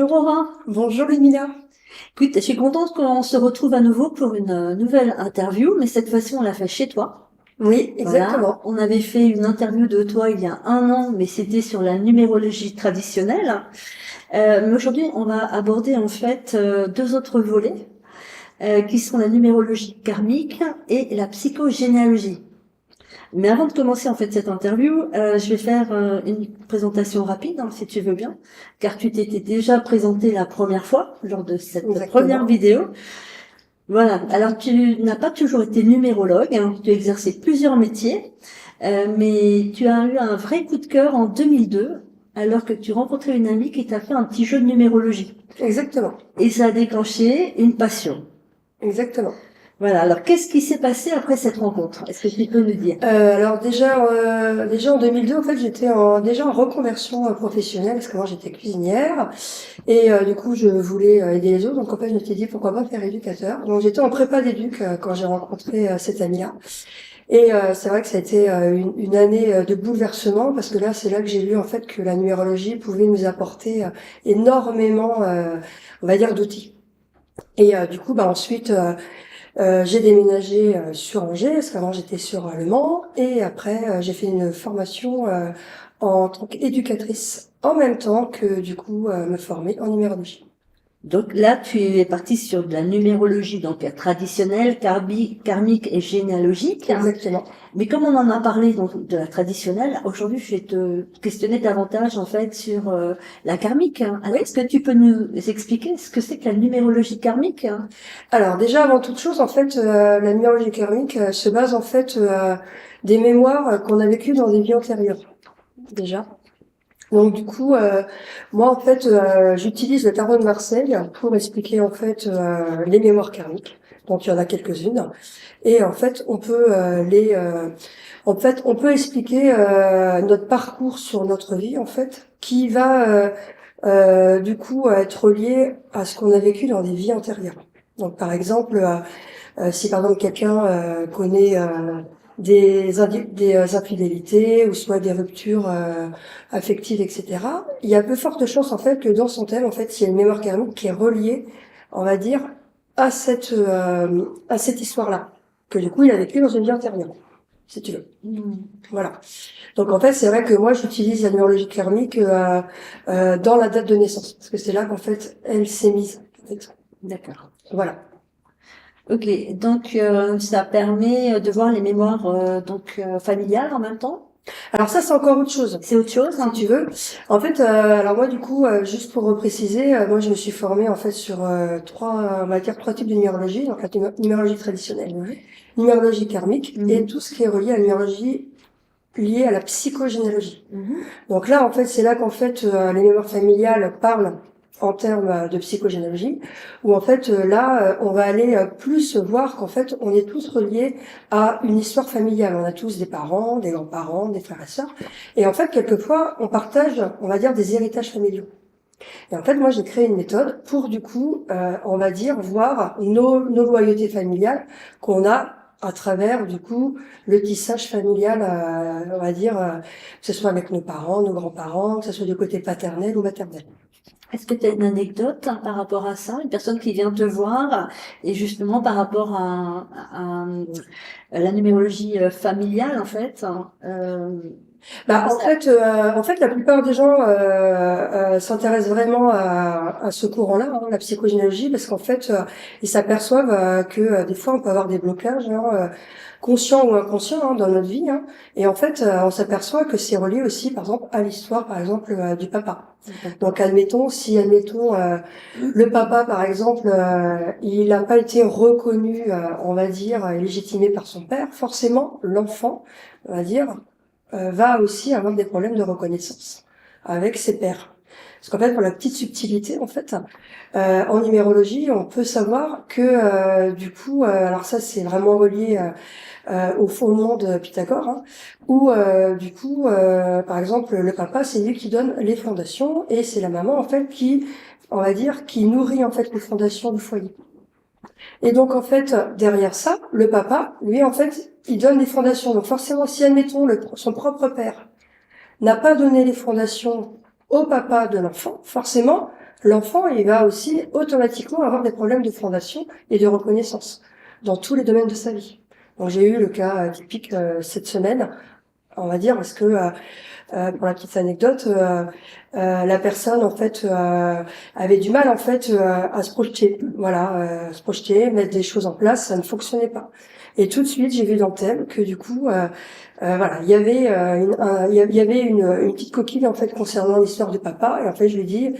Bonjour Aurore. Bonjour Emilia. Écoute, je suis contente qu'on se retrouve à nouveau pour une nouvelle interview, mais cette fois-ci on l'a fait chez toi. Oui, exactement. Voilà. On avait fait une interview de toi il y a 1 an, mais c'était sur la numérologie traditionnelle. Mais aujourd'hui on va aborder en fait deux autres volets, qui sont la numérologie karmique et la psychogénéalogie. Mais avant de commencer en fait cette interview, je vais faire une présentation rapide, si tu veux bien, car tu t'étais déjà présenté la première fois lors de cette première vidéo. Voilà. Alors tu n'as pas toujours été numérologue, tu as exercé plusieurs métiers, mais tu as eu un vrai coup de cœur en 2002, alors que tu rencontrais une amie qui t'a fait un petit jeu de numérologie. Exactement. Et ça a déclenché une passion. Exactement. Voilà. Alors, qu'est-ce qui s'est passé après cette rencontre? Est-ce que tu peux nous dire? Alors déjà en 2002, en fait, j'étais déjà en reconversion professionnelle parce que moi j'étais cuisinière et du coup je voulais aider les autres. Donc en fait, je m'étais dit pourquoi pas faire éducateur. Donc j'étais en prépa d'éduc quand j'ai rencontré cette amie-là. Et c'est vrai que ça a été une année de bouleversement parce que là, c'est là que j'ai vu en fait que la numérologie pouvait nous apporter énormément, on va dire, d'outils. Et du coup, ensuite. J'ai déménagé sur Angers, parce qu'avant j'étais sur Le Mans, et après j'ai fait une formation en tant qu'éducatrice, en même temps que du coup me former en numérologie. Donc là, tu es parti sur de la numérologie, donc traditionnelle, karmique et généalogique. Exactement. Mais comme on en a parlé donc de la traditionnelle, aujourd'hui je vais te questionner davantage en fait sur la karmique. Alors, est-ce que tu peux nous expliquer ce que c'est que la numérologie karmique? Alors déjà avant toute chose, en fait, la numérologie karmique se base en fait des mémoires qu'on a vécues dans des vies antérieures. Déjà. Donc du coup, moi en fait, j'utilise le tarot de Marseille pour expliquer en fait les mémoires karmiques. Donc il y en a quelques-unes, et en fait on peut on peut expliquer notre parcours sur notre vie en fait, qui va du coup être lié à ce qu'on a vécu dans des vies antérieures. Donc par exemple, si par exemple quelqu'un connaît des infidélités ou soit des ruptures affectives, etc. Il y a peu forte chance en fait que dans son thème, en fait, il y a une mémoire karmique qui est reliée, on va dire, à cette histoire-là, que du coup il a vécu dans une vie antérieure, si tu veux. Voilà. Donc en fait, c'est vrai que moi j'utilise la numérologie karmique dans la date de naissance, parce que c'est là qu'en fait elle s'est mise. En fait. D'accord. Voilà. Ok, donc ça permet de voir les mémoires familiales en même temps. Alors ça, c'est encore autre chose. C'est autre chose, si tu veux. En fait, alors moi, du coup, juste pour repréciser, moi, je me suis formée en fait sur trois types de numérologie. Donc la numérologie traditionnelle, numérologie karmique et tout ce qui est relié à la numérologie liée à la psychogénéalogie. Donc là, en fait, c'est là qu'en fait les mémoires familiales parlent en termes de psychogénéalogie, où en fait là on va aller plus voir qu'en fait on est tous reliés à une histoire familiale. On a tous des parents, des grands-parents, des frères et sœurs, et en fait quelquefois on partage, on va dire, des héritages familiaux. Et en fait moi j'ai créé une méthode pour du coup on va dire voir nos loyautés familiales qu'on a à travers du coup le tissage familial, on va dire que ce soit avec nos parents, nos grands-parents, que ce soit du côté paternel ou maternel. Est-ce que tu as une anecdote par rapport à ça, une personne qui vient te voir et justement par rapport à la numérologie familiale en fait En fait, la plupart des gens s'intéressent vraiment à ce courant-là, la psychogénéalogie, parce qu'en fait, ils s'aperçoivent que des fois, on peut avoir des blocages conscients ou inconscients dans notre vie, et en fait, on s'aperçoit que c'est relié aussi, par exemple, à l'histoire, par exemple, du papa. Donc, admettons, le papa, par exemple, il n'a pas été reconnu, on va dire, légitimé par son père, forcément, l'enfant, on va dire, va aussi avoir des problèmes de reconnaissance avec ses pairs. Parce qu'en fait, pour la petite subtilité, en fait, en numérologie, on peut savoir que du coup, alors ça c'est vraiment relié au fondement de Pythagore, où du coup, par exemple, le papa c'est lui qui donne les fondations et c'est la maman en fait qui, on va dire, qui nourrit en fait les fondations du foyer. Et donc, en fait, derrière ça, le papa, lui, en fait, il donne les fondations. Donc, forcément, si, admettons, son propre père n'a pas donné les fondations au papa de l'enfant, forcément, l'enfant, il va aussi automatiquement avoir des problèmes de fondation et de reconnaissance dans tous les domaines de sa vie. Donc j'ai eu le cas typique cette semaine, on va dire, parce que pour la petite anecdote, la personne en fait avait du mal en fait à se projeter, voilà, se projeter, mettre des choses en place, ça ne fonctionnait pas. Et tout de suite, j'ai vu dans le thème que du coup, voilà, il y avait il y avait une petite coquille en fait concernant l'histoire du papa. Et en fait, je lui ai dit,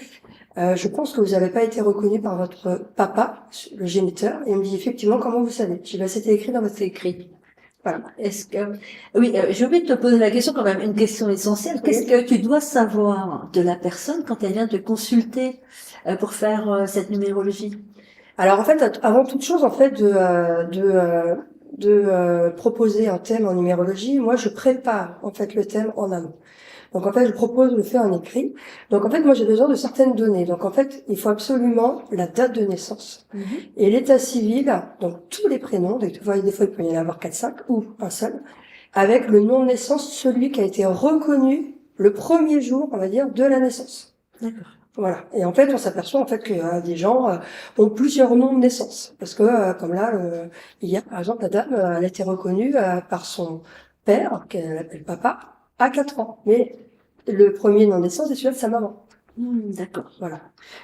je pense que vous n'avez pas été reconnu par votre papa, le géniteur. Et il me dit effectivement, comment vous savez? Je dis, bah, c'était écrit dans votre écrit. Voilà. Est-ce que, oui, je vais te poser la question quand même, une question essentielle. Qu'est-ce que tu dois savoir de la personne quand elle vient te consulter pour faire cette numérologie? Alors en fait, avant toute chose, en fait, de proposer un thème en numérologie, moi je prépare en fait le thème en amont. Donc en fait, je propose de le faire en écrit. Donc en fait, moi j'ai besoin de certaines données. Donc en fait, il faut absolument la date de naissance et l'état civil, donc tous les prénoms. Des fois, il peut y en avoir 4-5 ou un seul, avec le nom de naissance, celui qui a été reconnu le premier jour, on va dire, de la naissance. D'accord. Voilà. Et en fait, on s'aperçoit en fait que des gens ont plusieurs noms de naissance, parce que comme là, il y a par exemple la dame, elle a été reconnue par son père, qu'elle appelle papa, à 4 ans. Mais le premier nom de naissance est celui de sa maman. D'accord. Voilà.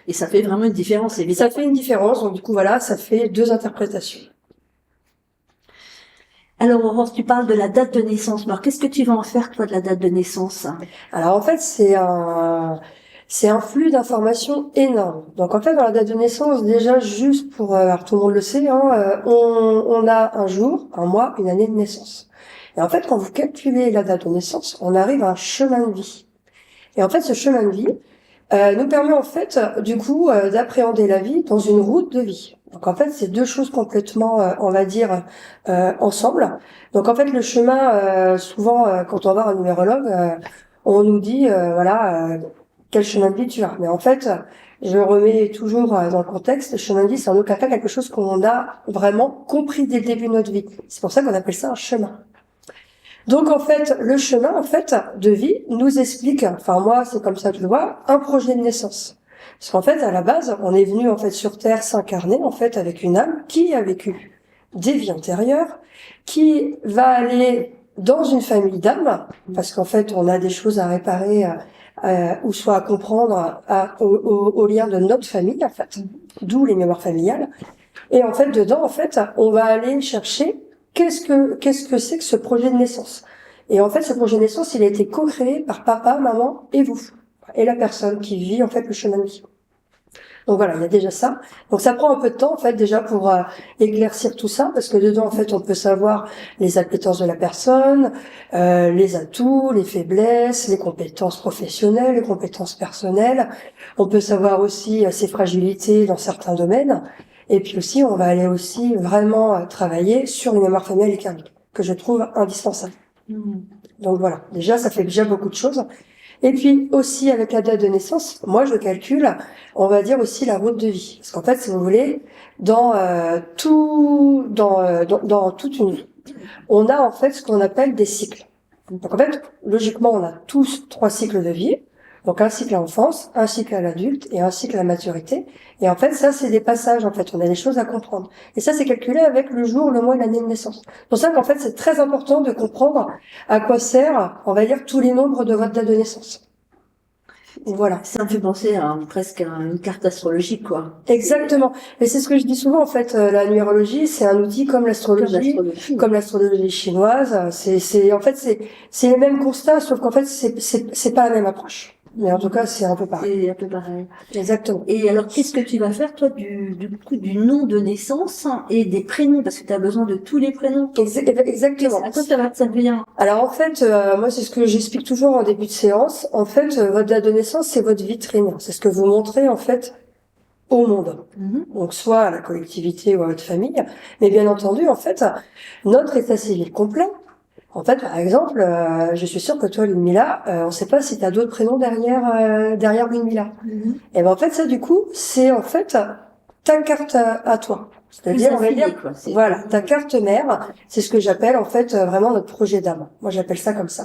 Et ça fait vraiment une différence, Et évidemment. ça fait une différence. Donc du coup, voilà, ça fait 2 interprétations. Alors, Aurore, tu parles de la date de naissance. Alors, qu'est-ce que tu vas en faire, toi, de la date de naissance? Alors en fait, c'est un flux d'informations énorme. Donc en fait, dans la date de naissance, déjà juste pour, alors tout le monde le sait, hein, on a un jour, un mois, une année de naissance. Et en fait, quand vous calculez la date de naissance, on arrive à un chemin de vie. Et en fait, ce chemin de vie nous permet en fait, du coup, d'appréhender la vie dans une route de vie. Donc en fait, c'est deux choses complètement, on va dire, ensemble. Donc en fait, le chemin, souvent, quand on va voir un numérologue, on nous dit, voilà, quel chemin de vie tu as. Mais en fait, je remets toujours dans le contexte, le chemin de vie, c'est en aucun cas quelque chose qu'on a vraiment compris dès le début de notre vie. C'est pour ça qu'on appelle ça un chemin. Donc en fait, le chemin en fait de vie nous explique, enfin moi c'est comme ça que je le vois, un projet de naissance. Parce qu'en fait à la base, on est venu en fait sur Terre s'incarner en fait avec une âme qui a vécu des vies antérieures, qui va aller dans une famille d'âmes, parce qu'en fait on a des choses à réparer ou soit à comprendre au lien de notre famille en fait, d'où les mémoires familiales. Et en fait dedans en fait on va aller chercher qu'est-ce que c'est que ce projet de naissance. Et en fait, ce projet de naissance, il a été co-créé par papa, maman et vous. Et la personne qui vit, en fait, le chemin de vie. Donc voilà, il y a déjà ça. Donc ça prend un peu de temps, en fait, déjà pour éclaircir tout ça, parce que dedans, en fait, on peut savoir les appétences de la personne, les atouts, les faiblesses, les compétences professionnelles, les compétences personnelles. On peut savoir aussi ses fragilités dans certains domaines. Et puis aussi, on va aller aussi vraiment travailler sur les mémoires familiales et karmiques, que je trouve indispensable. Donc voilà, déjà, ça fait déjà beaucoup de choses. Et puis aussi, avec la date de naissance, moi, je calcule, on va dire aussi la route de vie. Parce qu'en fait, si vous voulez, dans toute une vie, on a en fait ce qu'on appelle des cycles. Donc en fait, logiquement, on a tous 3 cycles de vie. Donc un cycle à l'enfance, un cycle à l'adulte et un cycle à la maturité. Et en fait, ça, c'est des passages, en fait. On a des choses à comprendre. Et ça, c'est calculé avec le jour, le mois et l'année de naissance. C'est pour ça qu'en fait, c'est très important de comprendre à quoi sert, on va dire, tous les nombres de votre date de naissance. Voilà. Ça me fait penser à presque à une carte astrologique, quoi. Exactement. Et c'est ce que je dis souvent, en fait, la numérologie, c'est un outil comme l'astrologie, comme l'astrologie chinoise. En fait, c'est les mêmes constats, sauf qu'en fait, c'est pas la même approche. Mais en tout cas, c'est un peu pareil. C'est un peu pareil. Exactement. Et alors, qu'est-ce que tu vas faire, toi, du nom de naissance et des prénoms? Parce que tu as besoin de tous les prénoms. Exactement. À quoi ça va te servir? Alors, en fait, moi, c'est ce que j'explique toujours en début de séance. En fait, votre date de naissance, c'est votre vitrine. C'est ce que vous montrez, en fait, au monde. Donc, soit à la collectivité ou à votre famille. Mais bien entendu, en fait, notre état civil complet. En fait, par exemple, je suis sûre que toi, Ludmilla, on ne sait pas si tu as d'autres prénoms derrière Ludmilla. Et ben en fait, ça, du coup, c'est en fait ta carte à toi. C'est-à-dire, on va dire, voilà, ta carte mère, c'est ce que j'appelle en fait vraiment notre projet d'âme. Moi, j'appelle ça comme ça.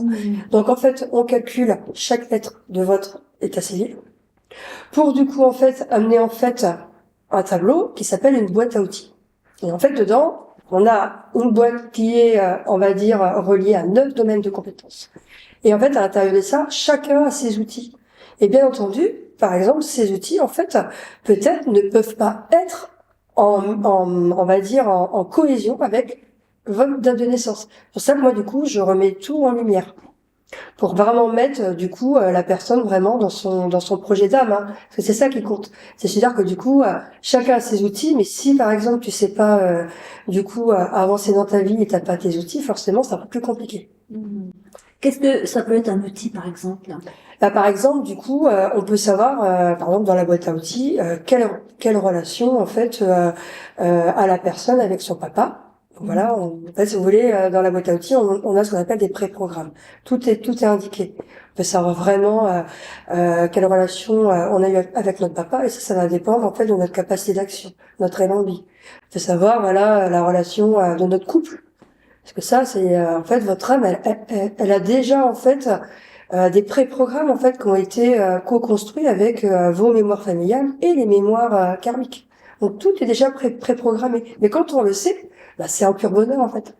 Donc en fait, on calcule chaque lettre de votre état civil. pour du coup en fait amener en fait un tableau qui s'appelle une boîte à outils. Et en fait dedans, on a une boîte qui est, on va dire, reliée à 9 domaines de compétences. Et en fait, à l'intérieur de ça, chacun a ses outils. Et bien entendu, par exemple, ces outils, en fait, peut-être ne peuvent pas être on va dire, en cohésion avec votre date de naissance. C'est pour ça que moi, du coup, je remets tout en lumière. Pour vraiment mettre, du coup, la personne vraiment dans son projet d'âme, hein. Parce que c'est ça qui compte. C'est-à-dire que, du coup, chacun a ses outils, mais si, par exemple, tu sais pas, du coup, avancer dans ta vie et t'as pas tes outils, forcément, c'est un peu plus compliqué. Qu'est-ce que ça peut être un outil, par exemple? Bah, par exemple, du coup, on peut savoir, par exemple, dans la boîte à outils, quelle relation, en fait, a la personne avec son papa. Donc, voilà, en fait, si vous voulez, dans la boîte à outils, on a ce qu'on appelle des pré-programmes. Tout est indiqué. On peut savoir vraiment quelle relation on a eu avec notre papa, et ça va dépendre, en fait, de notre capacité d'action, notre élan de vie. On peut savoir, voilà, la relation de notre couple. Parce que ça, c'est en fait votre âme, elle a déjà en fait des pré-programmes en fait qui ont été co-construits avec vos mémoires familiales et les mémoires karmiques. Donc tout est déjà pré-programmé. Mais quand on le sait, bah, c'est un pur bonheur en fait.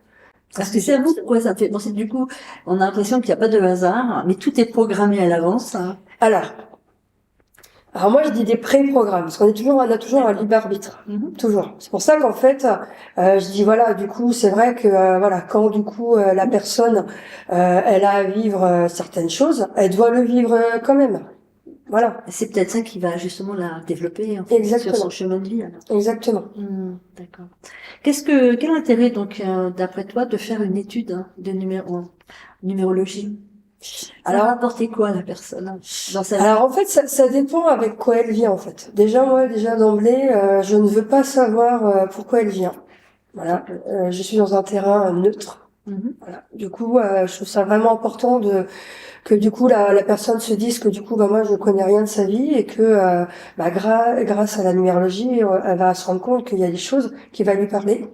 Parce que c'est à vous, pourquoi ça me fait penser, du coup, on a l'impression qu'il n'y a pas de hasard, mais tout est programmé à l'avance. Alors moi je dis des pré-programmes parce on a toujours un libre arbitre, toujours. C'est pour ça qu'en fait je dis voilà, du coup c'est vrai que voilà, quand du coup la personne elle a à vivre certaines choses, elle doit le vivre quand même. Voilà. C'est peut-être ça qui va justement la développer en fait, Exactement. sur son chemin de vie. Alors. Exactement. D'accord. Quel intérêt donc d'après toi de faire une étude de numérologie? Alors, apporter quoi à la personne dans sa vie? Alors en fait, ça dépend avec quoi elle vient en fait. Déjà moi, d'emblée, je ne veux pas savoir pourquoi elle vient. Voilà, je suis dans un terrain neutre. Voilà. Du coup, je trouve ça vraiment important que du coup la personne se dise que du coup bah moi je connais rien de sa vie et que bah grâce à la numérologie, elle va se rendre compte qu'il y a des choses qui va lui parler.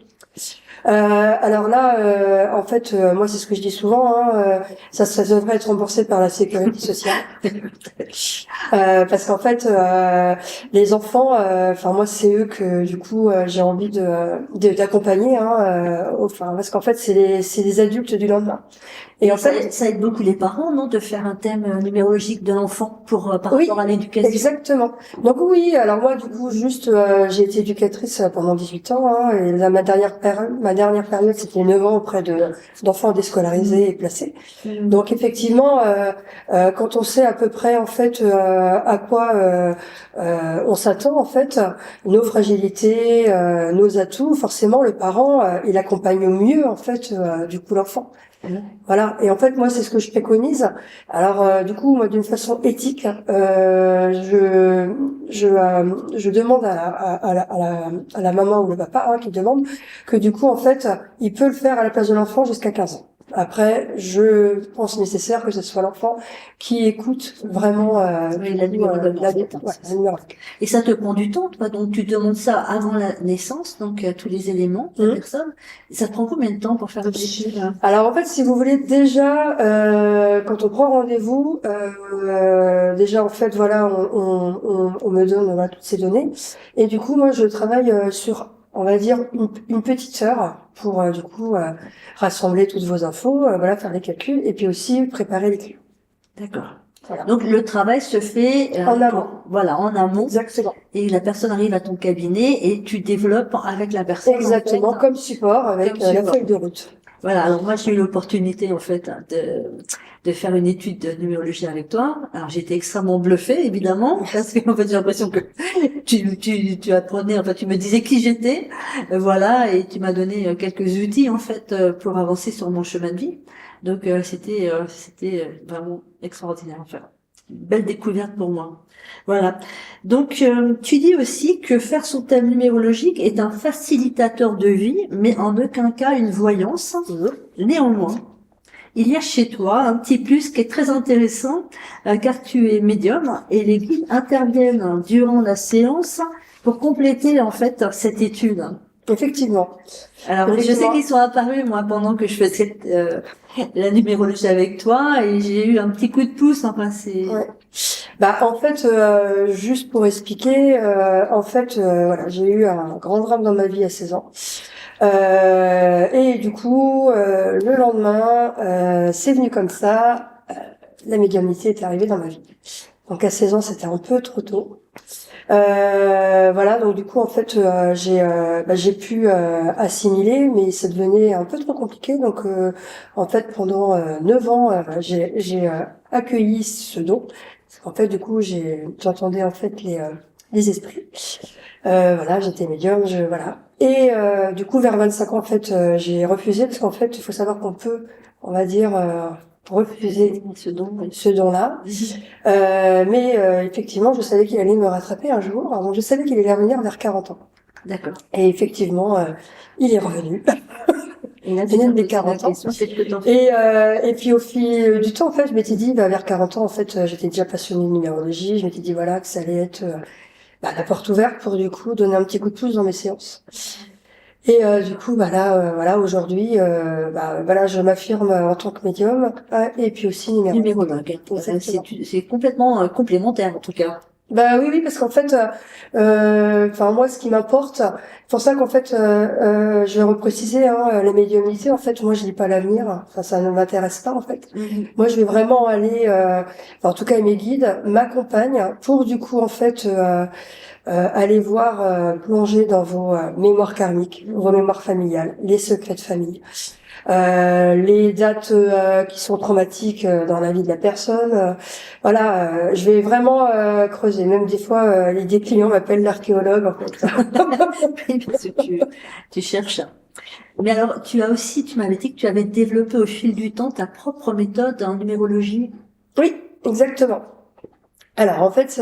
Alors là, en fait, moi c'est ce que je dis souvent, hein, ça devrait être remboursé par la sécurité sociale, parce qu'en fait, les enfants, enfin moi c'est eux que du coup j'ai envie d'accompagner, hein, enfin parce qu'en fait c'est les adultes du lendemain. Et en fait, ça aide beaucoup les parents, non, de faire un thème numérologique de l'enfant pour par rapport à l'éducation. Exactement. Donc oui, alors moi du coup juste j'ai été éducatrice pendant 18 ans, hein, et là, ma dernière période c'était 9 ans auprès d'enfants déscolarisés et placés. Donc effectivement quand on sait à peu près en fait à quoi on s'attend en fait, nos fragilités, nos atouts, forcément le parent il accompagne au mieux en fait du coup l'enfant. Voilà. Et en fait, moi, c'est ce que je préconise. Alors, du coup, moi, d'une façon éthique, je demande à la maman ou le papa, hein, qui demande que du coup, en fait, il peut le faire à la place de l'enfant jusqu'à 15 ans. Après, je pense nécessaire que ce soit l'enfant qui écoute vraiment la numérologie. Et ça te prend du temps, toi. Donc, tu demandes ça avant la naissance, donc tous les éléments de la personne. Ça te prend combien de temps pour faire une étude? Alors, en fait, si vous voulez, déjà, quand on prend rendez-vous, déjà, en fait, voilà, on me donne voilà, toutes ces données. Et du coup, moi, je travaille sur, on va dire, une petite heure pour, du coup, rassembler toutes vos infos, voilà, faire les calculs et puis aussi préparer les clients. D'accord. Voilà. Donc le travail se fait en amont. Voilà, en amont. Exactement. Et la personne arrive à ton cabinet et tu développes avec la personne. Exactement, en fait, comme support avec la feuille de route. Voilà. Alors moi j'ai eu l'opportunité en fait de faire une étude de numérologie avec toi. Alors j'étais extrêmement bluffée évidemment parce que en fait j'ai l'impression que tu apprenais, enfin tu me disais qui j'étais, voilà, et tu m'as donné quelques outils en fait pour avancer sur mon chemin de vie. Donc c'était vraiment extraordinaire. Enfin, une belle découverte pour moi. Voilà. Donc tu dis aussi que faire son thème numérologique est un facilitateur de vie, mais en aucun cas une voyance. Néanmoins, il y a chez toi un petit plus qui est très intéressant, car tu es médium et les guides interviennent durant la séance pour compléter en fait cette étude. Effectivement. Alors, je sais qu'ils sont apparus, moi, pendant que je faisais la numérologie avec toi, et j'ai eu un petit coup de pouce, enfin, c'est... Ouais. Bah en fait, juste pour expliquer, voilà, j'ai eu un grand drame dans ma vie à 16 ans. Et du coup, le lendemain, c'est venu comme ça. La médiumnité est arrivée dans ma vie. Donc à 16 ans, c'était un peu trop tôt. Voilà, donc du coup, en fait, j'ai pu assimiler, mais ça devenait un peu trop compliqué. Donc, en fait, pendant 9 ans, j'ai accueilli ce don. Parce qu'en fait, du coup, j'entendais en fait les esprits. Voilà, j'étais médium, voilà. Et du coup, vers 25 ans, en fait, j'ai refusé parce qu'en fait, il faut savoir qu'on peut, on va dire, refuser ce don-là. Mais effectivement, je savais qu'il allait me rattraper un jour. Donc, je savais qu'il allait revenir vers 40 ans. D'accord. Et effectivement, il est revenu. Et là, Il vient des 40 ans. Et puis au fil du temps, en fait, je m'étais dit, vers 40 ans, en fait, j'étais déjà passionnée de numérologie. Je m'étais dit, voilà, que ça allait être la porte ouverte pour du coup donner un petit coup de pouce dans mes séances. Et du coup, voilà, aujourd'hui, voilà, je m'affirme en tant que médium et puis aussi numérologue. C'est complètement complémentaire en tout cas. Bah oui, parce qu'en fait, enfin moi, ce qui m'importe, c'est pour ça qu'en fait, je vais repréciser, la médiumnité. En fait, moi, je lis pas l'avenir. Enfin, ça ne m'intéresse pas en fait. Moi, je vais vraiment aller, en tout cas, mes guides m'accompagnent pour du coup, en fait, aller voir, plonger dans vos mémoires karmiques, vos mémoires familiales, les secrets de famille. Les dates qui sont traumatiques dans la vie de la personne. Voilà, je vais vraiment creuser. Même des fois, des clients m'appellent l'archéologue, en fait. Oui, parce que tu cherches. Mais alors, tu m'avais dit que tu avais développé au fil du temps ta propre méthode en numérologie. Oui, exactement. Alors, en fait,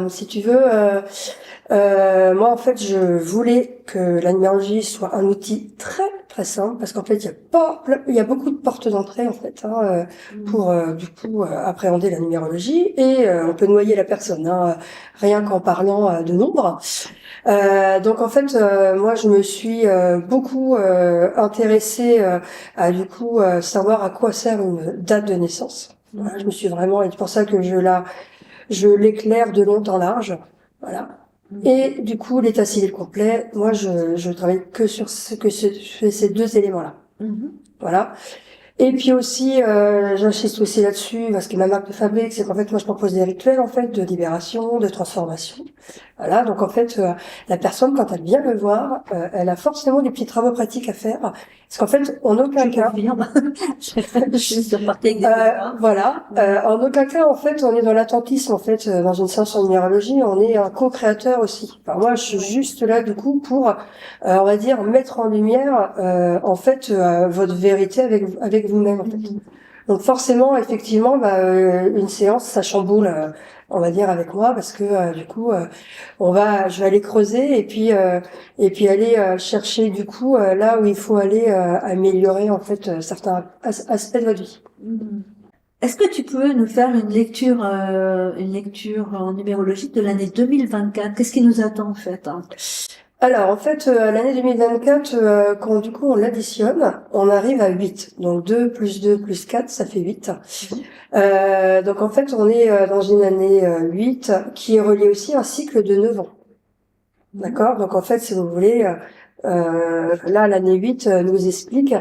si tu veux, moi, en fait, je voulais que la numérologie soit un outil très très simple parce qu'en fait, il y a beaucoup de portes d'entrée en fait pour du coup appréhender la numérologie et on peut noyer la personne rien qu'en parlant de nombres. Donc en fait, moi, je me suis beaucoup intéressée à du coup savoir à quoi sert une date de naissance. Voilà, je me suis vraiment, et c'est pour ça que je l'éclaire de long en large. Voilà. Et du coup, l'état civil complet, moi, je travaille que sur ces deux éléments-là. Voilà. Et puis aussi, j'insiste aussi là-dessus, parce que ma marque de fabrique, c'est qu'en fait, moi, je propose des rituels, en fait, de libération, de transformation. Voilà. Donc, en fait, la personne, quand elle vient me voir, elle a forcément des petits travaux pratiques à faire. Parce qu'en fait, en aucun cas. Voilà. En aucun cas, en fait, on est dans l'attentisme, en fait, dans une séance en numérologie, on est un co-créateur aussi. Enfin, moi, je suis juste là, du coup, pour, on va dire, mettre en lumière, en fait, votre vérité avec vous-même, en fait. Donc, forcément, effectivement, une séance, ça chamboule, on va dire, avec moi, parce que, du coup, je vais aller creuser et puis aller chercher, du coup, là où il faut aller améliorer, en fait, certains aspects de votre vie. Est-ce que tu peux nous faire une lecture en numérologie de l'année 2024? Qu'est-ce qui nous attend en fait? Alors en fait, l'année 2024, quand du coup on l'additionne, on arrive à 8. Donc 2 plus 2 plus 4, ça fait 8. Donc en fait, on est dans une année 8 qui est reliée aussi à un cycle de 9 ans. D'accord? Donc en fait, si vous voulez, là l'année 8 nous explique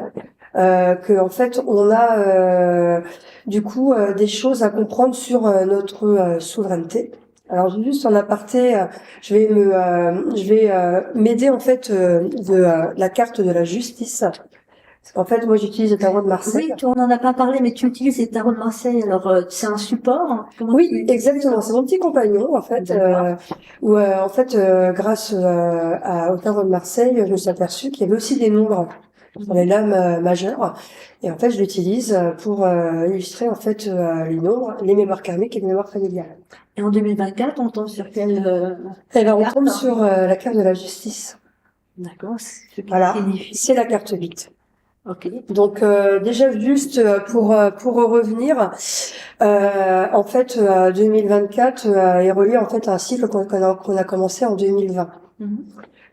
que en fait on a du coup des choses à comprendre sur notre souveraineté. Alors juste en aparté, je vais m'aider en fait de la carte de la justice. Parce qu'en fait, moi j'utilise le tarot de Marseille. Oui, on n'en a pas parlé, mais tu utilises le tarot de Marseille. Alors c'est un support. Oui, exactement. C'est mon petit compagnon en fait. Où en fait, grâce au tarot de Marseille, je me suis aperçue qu'il y avait aussi des nombres sur les lames majeures. Et en fait, je l'utilise pour illustrer en fait les nombres, les mémoires karmiques et les mémoires familiales. Et en 2024, on tombe sur quelle Eh ben, on tombe sur la carte de la justice. D'accord. Voilà, c'est la carte 8. Ok. Donc déjà juste pour revenir, en fait 2024 est relié en fait à un cycle qu'on a commencé en 2020.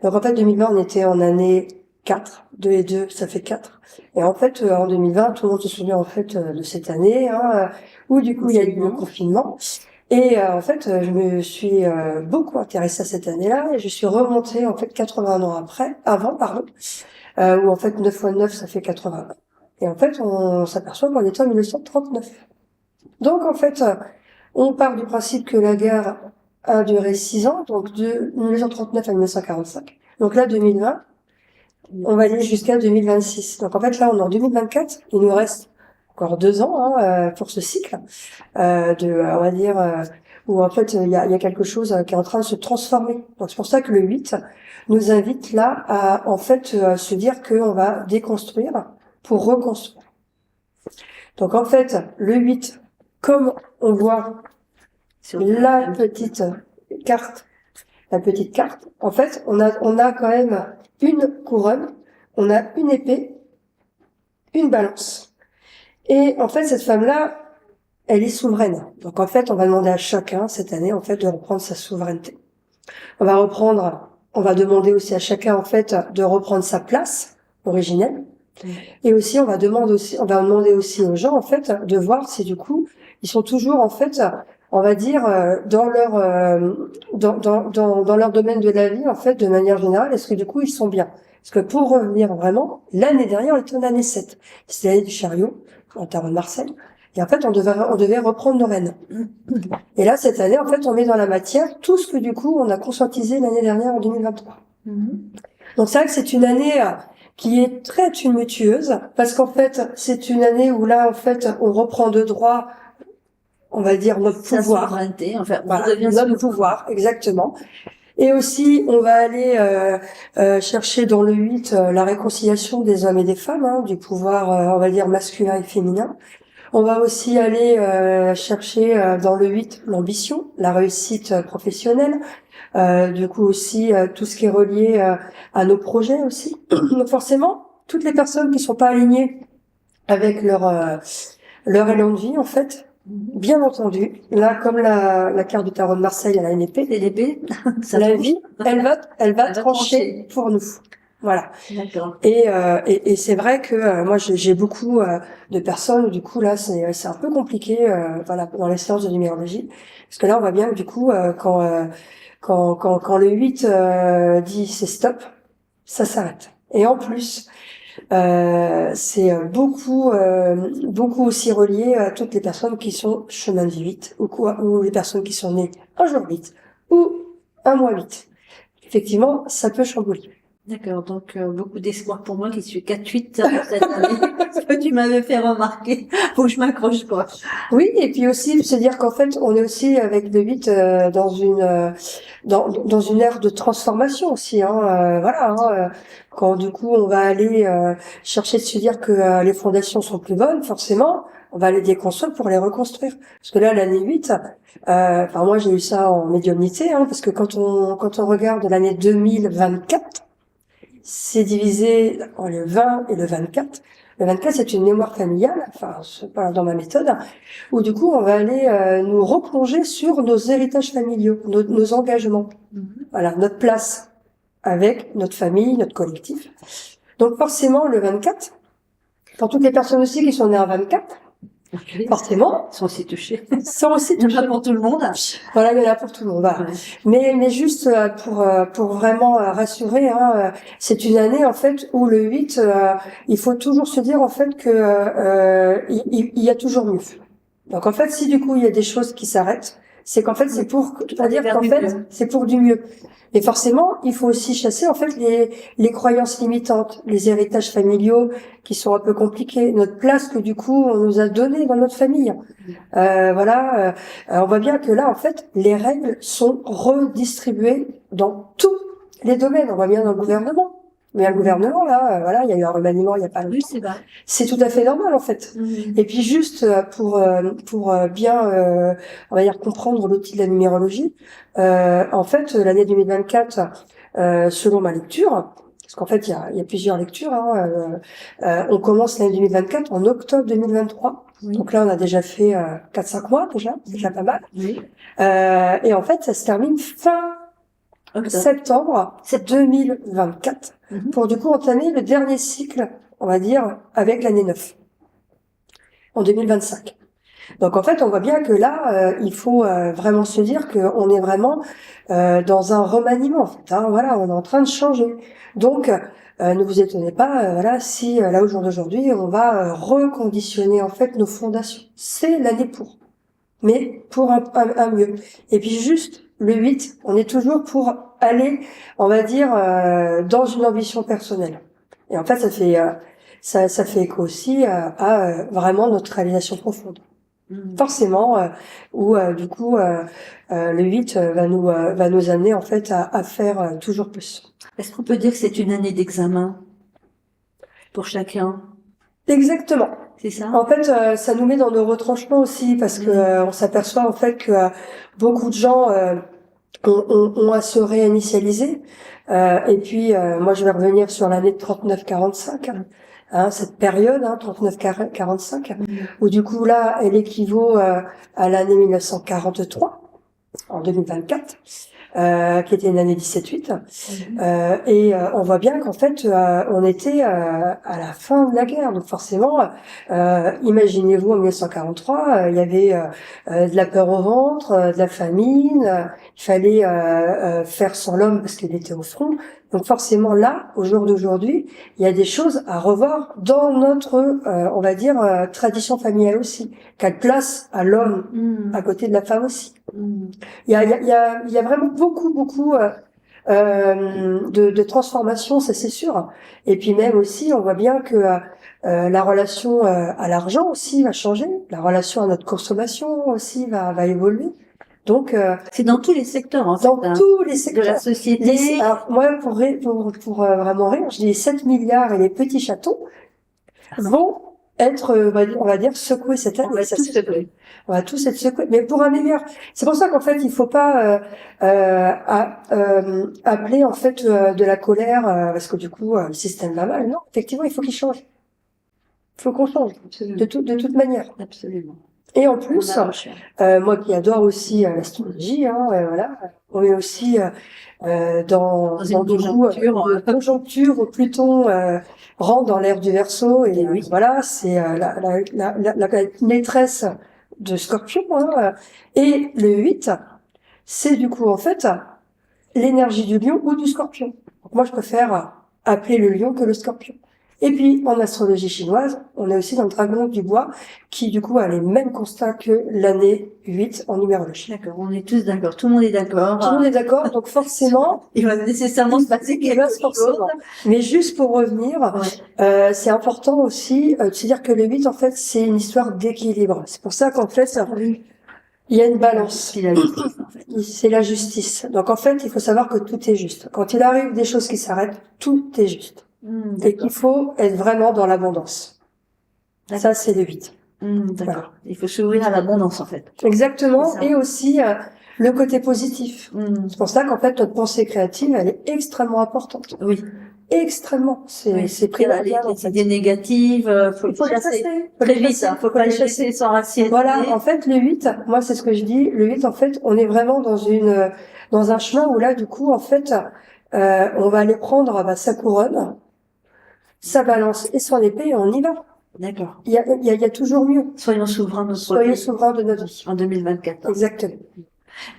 Donc en fait 2020 on était en année 4, 2 et 2, ça fait 4. Et en fait, en 2020, tout le monde se souvient en fait de cette année, où du coup il y a eu le confinement. Et en fait, je me suis beaucoup intéressée à cette année-là et je suis remontée en fait 80 ans avant, où en fait 9 fois 9 ça fait 80. Et en fait, on s'aperçoit qu'on est en 1939. Donc en fait, on part du principe que la guerre a duré 6 ans, donc de 1939 à 1945. Donc là, 2020, on va aller jusqu'à 2026. Donc en fait, là, on est en 2024. Il nous reste encore 2 ans pour ce cycle on va dire, où en fait, il y a quelque chose qui est en train de se transformer. Donc c'est pour ça que le 8 nous invite là à en fait se dire qu'on va déconstruire pour reconstruire. Donc en fait, le 8, comme on voit la petite carte, en fait, on a quand même une couronne, on a une épée, une balance. Et en fait, cette femme-là, elle est souveraine. Donc en fait, on va demander à chacun cette année, en fait, de reprendre sa souveraineté. On va demander aussi à chacun, en fait, de reprendre sa place originelle. Et aussi, on va demander aussi aux gens, en fait, de voir si du coup, ils sont toujours, en fait, on va dire, dans leur domaine de la vie, en fait, de manière générale, est-ce que du coup, ils sont bien? Parce que pour revenir vraiment, l'année dernière, on était en année 7. C'était l'année du chariot, en tarot de Marseille. Et en fait, on devait reprendre nos rênes. Et là, cette année, en fait, on met dans la matière tout ce que du coup, on a conscientisé l'année dernière en 2023. Donc c'est vrai que c'est une année qui est très tumultueuse, parce qu'en fait, c'est une année où là, en fait, on reprend de droit, on va dire, notre pouvoir. Enfin, Voilà, notre pouvoir, exactement. Et aussi, on va aller chercher dans le 8 la réconciliation des hommes et des femmes, du pouvoir, on va dire, masculin et féminin. On va aussi aller chercher dans le 8 l'ambition, la réussite professionnelle, du coup aussi tout ce qui est relié à nos projets aussi. Donc forcément, toutes les personnes qui sont pas alignées avec leur élan de vie, en fait, bien entendu, là comme la carte du tarot de Marseille, elle a une épée, la vie, elle va trancher pour nous. Voilà. D'accord. Et c'est vrai que moi j'ai beaucoup de personnes, du coup là c'est un peu compliqué dans les séances de numérologie, parce que là on voit bien que du coup quand le 8 dit c'est stop, ça s'arrête. Et en plus c'est beaucoup aussi relié à toutes les personnes qui sont chemin de vie 8 ou les personnes qui sont nées un jour 8 ou un mois 8. Effectivement, ça peut chambouler. D'accord, donc beaucoup d'espoir pour moi qui suis 4-8 cette année. Ce que tu m'avais fait remarquer, faut que je m'accroche quoi. Oui, et puis aussi se dire qu'en fait, on est aussi avec le 8 dans une ère de transformation aussi. Quand du coup on va aller chercher de se dire que les fondations sont plus bonnes, forcément, on va les déconstruire pour les reconstruire. Parce que là, l'année 8, moi j'ai eu ça en médiumnité, parce que quand on regarde l'année 2024, c'est divisé en le 20 et le 24. Le 24, c'est une mémoire familiale, dans ma méthode, où du coup, on va aller nous replonger sur nos héritages familiaux, nos engagements. Voilà, notre place avec notre famille, notre collectif. Donc forcément, le 24, pour toutes les personnes aussi qui sont nées en 24, forcément, sont aussi touchés. Sont aussi touchés. Il y en a pour tout le monde. Voilà, il y en a pour tout le monde. Voilà. Ouais. Mais juste pour vraiment rassurer, c'est une année en fait où le 8, il faut toujours se dire en fait que il y a toujours mieux. Donc en fait, si du coup il y a des choses qui s'arrêtent, c'est qu'en fait c'est pour dire qu'en fait c'est pour du mieux. Et forcément, il faut aussi chasser en fait les croyances limitantes, les héritages familiaux qui sont un peu compliqués, notre place que du coup on nous a donnée dans notre famille. On voit bien que là en fait les règles sont redistribuées dans tous les domaines. On voit bien dans le gouvernement. Mais le gouvernement là, il y a eu un remaniement il y a pas longtemps. Oui, c'est tout à fait normal en fait. Et puis juste pour bien on va dire comprendre l'outil de la numérologie, en fait l'année 2024 selon ma lecture, parce qu'en fait il y a plusieurs lectures, on commence l'année 2024 en octobre 2023. Donc là on a déjà fait 4-5 mois déjà, c'est déjà pas mal. Et en fait ça se termine fin septembre 2024 pour du coup entamer le dernier cycle, on va dire, avec l'année 9 en 2025. Donc en fait, on voit bien que là, il faut vraiment se dire qu'on est vraiment dans un remaniement. En fait, hein. Voilà, on est en train de changer. Donc ne vous étonnez pas, voilà, si là au jour d'aujourd'hui, on va reconditionner en fait nos fondations. C'est l'année pour, mais pour un mieux. Et puis juste le 8, on est toujours pour aller, on va dire, dans une ambition personnelle. Et en fait, ça fait écho aussi à vraiment notre réalisation profonde. Forcément, où du coup le 8 va nous amener en fait à faire toujours plus. Est-ce qu'on peut dire que c'est une année d'examen pour chacun? Exactement. C'est ça? En fait, ça nous met dans nos retranchements aussi parce que on s'aperçoit en fait que beaucoup de gens ont à se réinitialiser. Et puis moi, je vais revenir sur l'année de 39-45. Hein, cette période, 39-45, où du coup là, elle équivaut à l'année 1943, en 2024, qui était une année 17-8. Et on voit bien qu'en fait, on était à la fin de la guerre. Donc forcément, imaginez-vous en 1943, il y avait de la peur au ventre, de la famine, il fallait faire sans l'homme parce qu'il était au front. Donc forcément là, au jour d'aujourd'hui, il y a des choses à revoir dans notre, on va dire, tradition familiale aussi. Quelle place à l'homme à côté de la femme aussi. Il y a vraiment beaucoup de transformation, ça c'est sûr. Et puis même aussi, on voit bien que la relation à l'argent aussi va changer, la relation à notre consommation aussi va évoluer. Donc c'est dans tous les secteurs, en fait, dans tous les secteurs de la société. Alors moi, pour vraiment rire, je dis les 7 milliards et les petits chatons vont être, on va dire, secoués cette année. On va tous secouer. On va tous être secoués, mais pour un meilleur. C'est pour ça qu'en fait, il faut pas appeler en fait de la colère parce que du coup, le système va mal. Non, effectivement, il faut qu'il change. Il faut qu'on change de toute manière. Absolument. Et en plus, moi qui adore aussi l'astrologie, voilà, on est aussi dans une conjoncture où Pluton rentre dans l'ère du Verseau et voilà, c'est la maîtresse de Scorpion. Et le 8, c'est du coup en fait l'énergie du Lion ou du Scorpion. Donc moi, je préfère appeler le Lion que le Scorpion. Et puis, en astrologie chinoise, on est aussi dans le dragon du bois, qui du coup a les mêmes constats que l'année 8 en numérologie. D'accord, on est tous d'accord, tout le monde est d'accord. Tout le monde est d'accord, donc forcément... il va nécessairement se passer quelque chose. Mais juste pour revenir, c'est important aussi de se dire que le 8, en fait, c'est une histoire d'équilibre. C'est pour ça qu'en fait, il y a une balance. C'est la justice, en fait. C'est la justice. Donc en fait, il faut savoir que tout est juste. Quand il arrive des choses qui s'arrêtent, tout est juste. Et qu'il faut être vraiment dans l'abondance. Ça, c'est le 8. D'accord. Voilà. Il faut s'ouvrir à l'abondance, en fait. Exactement. Et aussi le côté positif. C'est pour ça qu'en fait, notre pensée créative, elle est extrêmement importante. Oui. Extrêmement. C'est primordial. Les idées négatives, faut les chasser. Très vite, faut pas les chasser sans racine. Voilà. En fait, le 8, moi, c'est ce que je dis. Le 8, en fait, on est vraiment dans un chemin où là, du coup, en fait, on va aller prendre sa couronne, sa balance et son épée et on y va. D'accord. Il y a toujours mieux. Soyons souverains de notre vie. En 2024. Exactement.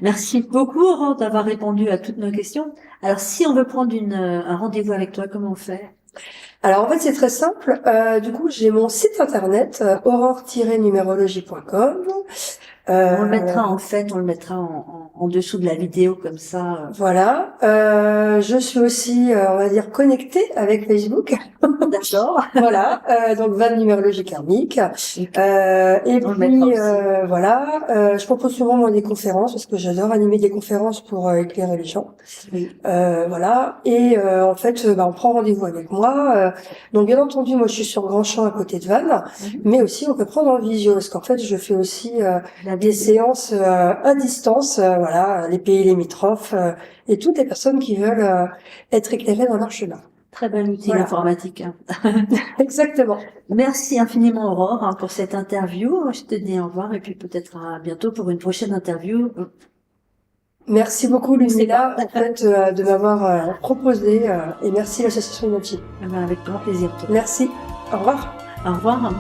Merci beaucoup, Aurore, d'avoir répondu à toutes nos questions. Alors, si on veut prendre un rendez-vous avec toi, comment on fait? Alors, en fait, c'est très simple. Du coup, j'ai mon site internet, aurore-numérologie.com. On le mettra en dessous de la vidéo comme ça. Voilà. Je suis aussi, on va dire, connectée avec Facebook. D'accord. Voilà. Donc Van Numérologie Karmique. Et puis voilà. Je propose souvent moi des conférences parce que j'adore animer des conférences pour éclairer les gens. Oui. Voilà. Et en fait, on prend rendez-vous avec moi. Donc bien entendu, moi je suis sur Grandchamp à côté de Vannes, mais aussi on peut prendre en visio parce qu'en fait je fais aussi des séances à distance, voilà, les pays limitrophes et toutes les personnes qui veulent être éclairées dans leur chemin. Très bel outil informatique. Exactement. Merci infiniment Aurore pour cette interview. Je te dis au revoir et puis peut-être à bientôt pour une prochaine interview. Merci beaucoup Lumila en fait de m'avoir proposé et merci l'association Inoti. Avec grand plaisir. Merci. Au revoir. Au revoir.